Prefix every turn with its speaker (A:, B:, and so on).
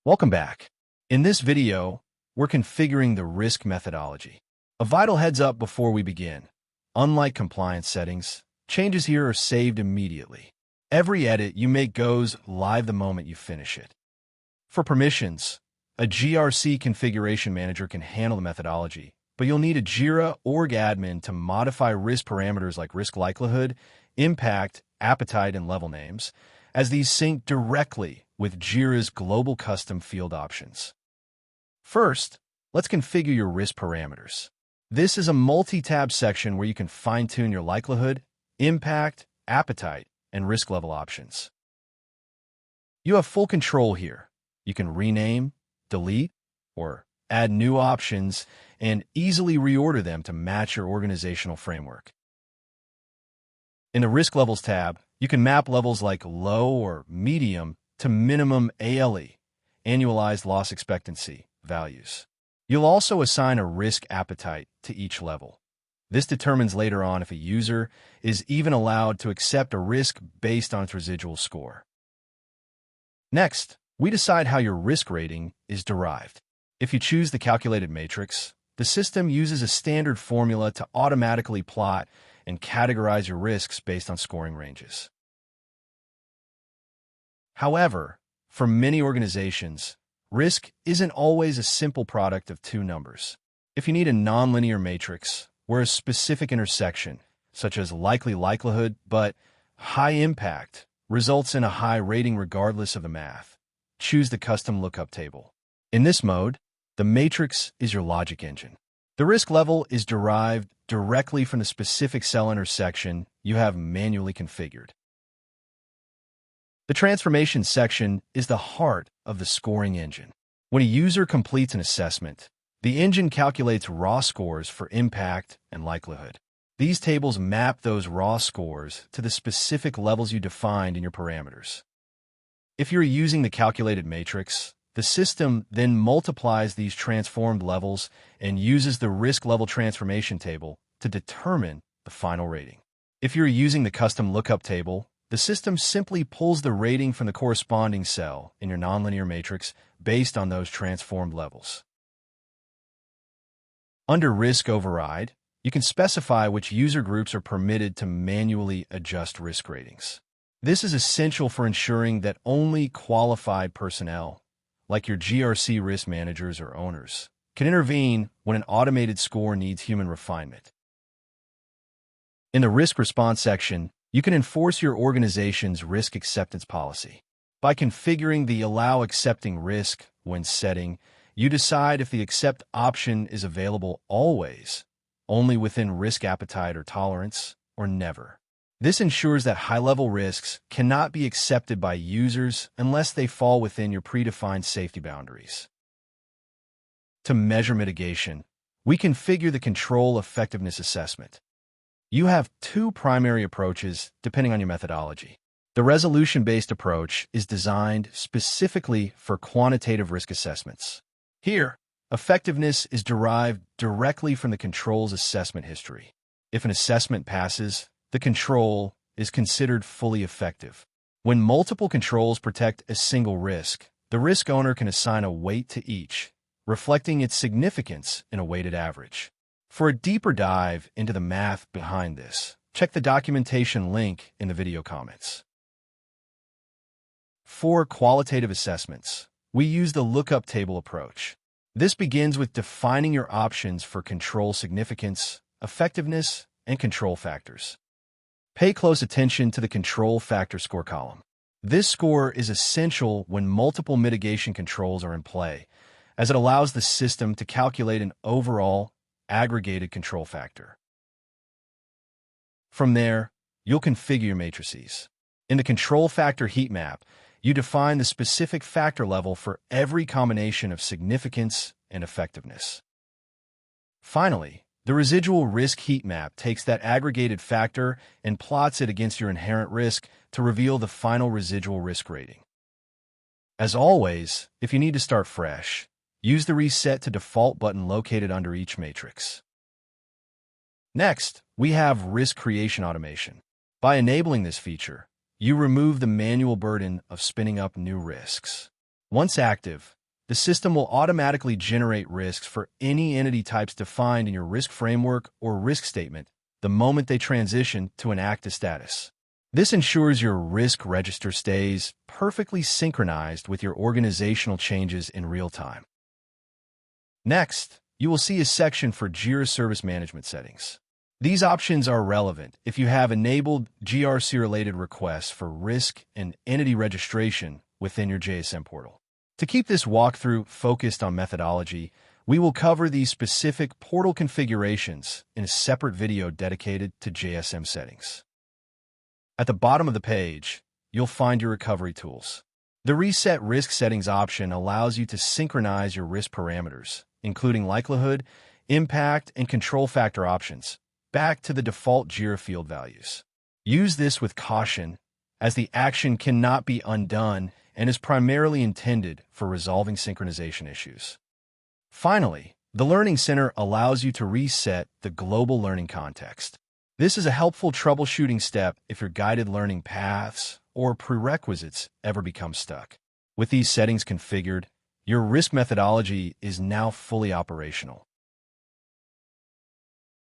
A: Welcome back. In this video, we're configuring the risk methodology. A vital heads up before we begin. Unlike compliance settings, changes here are saved immediately. Every edit you make goes live the moment you finish it. For permissions, a GRC configuration manager can handle the methodology, but you'll need a Jira org admin to modify risk parameters like risk likelihood, impact, appetite, and level names, as these sync directly with Jira's global custom field options. First, let's configure your risk parameters. This is a multi-tab section where you can fine-tune your likelihood, impact, appetite, and risk level options. You have full control here. You can rename, delete, or add new options and easily reorder them to match your organizational framework. In the Risk Levels tab, you can map levels like low or medium to minimum ALE, Annualized Loss Expectancy, values. You'll also assign a risk appetite to each level. This determines later on if a user is even allowed to accept a risk based on its residual score. Next, we decide how your risk rating is derived. If you choose the calculated matrix, the system uses a standard formula to automatically plot and categorize your risks based on scoring ranges. However, for many organizations, risk isn't always a simple product of two numbers. If you need a nonlinear matrix, where a specific intersection, such as likely likelihood but high impact, results in a high rating regardless of the math, choose the custom lookup table. In this mode, the matrix is your logic engine. The risk level is derived directly from the specific cell intersection you have manually configured. The transformation section is the heart of the scoring engine. When a user completes an assessment, the engine calculates raw scores for impact and likelihood. These tables map those raw scores to the specific levels you defined in your parameters. If you're using the calculated matrix, the system then multiplies these transformed levels and uses the risk level transformation table to determine the final rating. If you're using the custom lookup table, the system simply pulls the rating from the corresponding cell in your nonlinear matrix based on those transformed levels. Under Risk Override, you can specify which user groups are permitted to manually adjust risk ratings. This is essential for ensuring that only qualified personnel, like your GRC risk managers or owners, can intervene when an automated score needs human refinement. In the Risk Response section, you can enforce your organization's risk acceptance policy. By configuring the Allow Accepting Risk when setting, you decide if the accept option is available always, only within risk appetite or tolerance, or never. This ensures that high-level risks cannot be accepted by users unless they fall within your predefined safety boundaries. To measure mitigation, we configure the Control Effectiveness Assessment. You have two primary approaches depending on your methodology. The resolution-based approach is designed specifically for quantitative risk assessments. Here, effectiveness is derived directly from the control's assessment history. If an assessment passes, the control is considered fully effective. When multiple controls protect a single risk, the risk owner can assign a weight to each, reflecting its significance in a weighted average. For a deeper dive into the math behind this, check the documentation link in the video comments. For qualitative assessments, we use the lookup table approach. This begins with defining your options for control significance, effectiveness, and control factors. Pay close attention to the control factor score column. This score is essential when multiple mitigation controls are in play, as it allows the system to calculate an overall aggregated control factor. From there, you'll configure your matrices. In the control factor heat map, you define the specific factor level for every combination of significance and effectiveness. Finally, the residual risk heat map takes that aggregated factor and plots it against your inherent risk to reveal the final residual risk rating. As always, if you need to start fresh, use the Reset to Default button located under each matrix. Next, we have risk creation automation. By enabling this feature, you remove the manual burden of spinning up new risks. Once active, the system will automatically generate risks for any entity types defined in your risk framework or risk statement the moment they transition to an active status. This ensures your risk register stays perfectly synchronized with your organizational changes in real time. Next, you will see a section for Jira Service Management settings. These options are relevant if you have enabled GRC-related requests for risk and entity registration within your JSM portal. To keep this walkthrough focused on methodology, we will cover these specific portal configurations in a separate video dedicated to JSM settings. At the bottom of the page, you'll find your recovery tools. The Reset Risk Settings option allows you to synchronize your risk parameters, including likelihood, impact, and control factor options, back to the default Jira field values. Use this with caution, as the action cannot be undone and is primarily intended for resolving synchronization issues. Finally, the Learning Center allows you to reset the global learning context. This is a helpful troubleshooting step if your guided learning paths or prerequisites ever become stuck. With these settings configured, your risk methodology is now fully operational.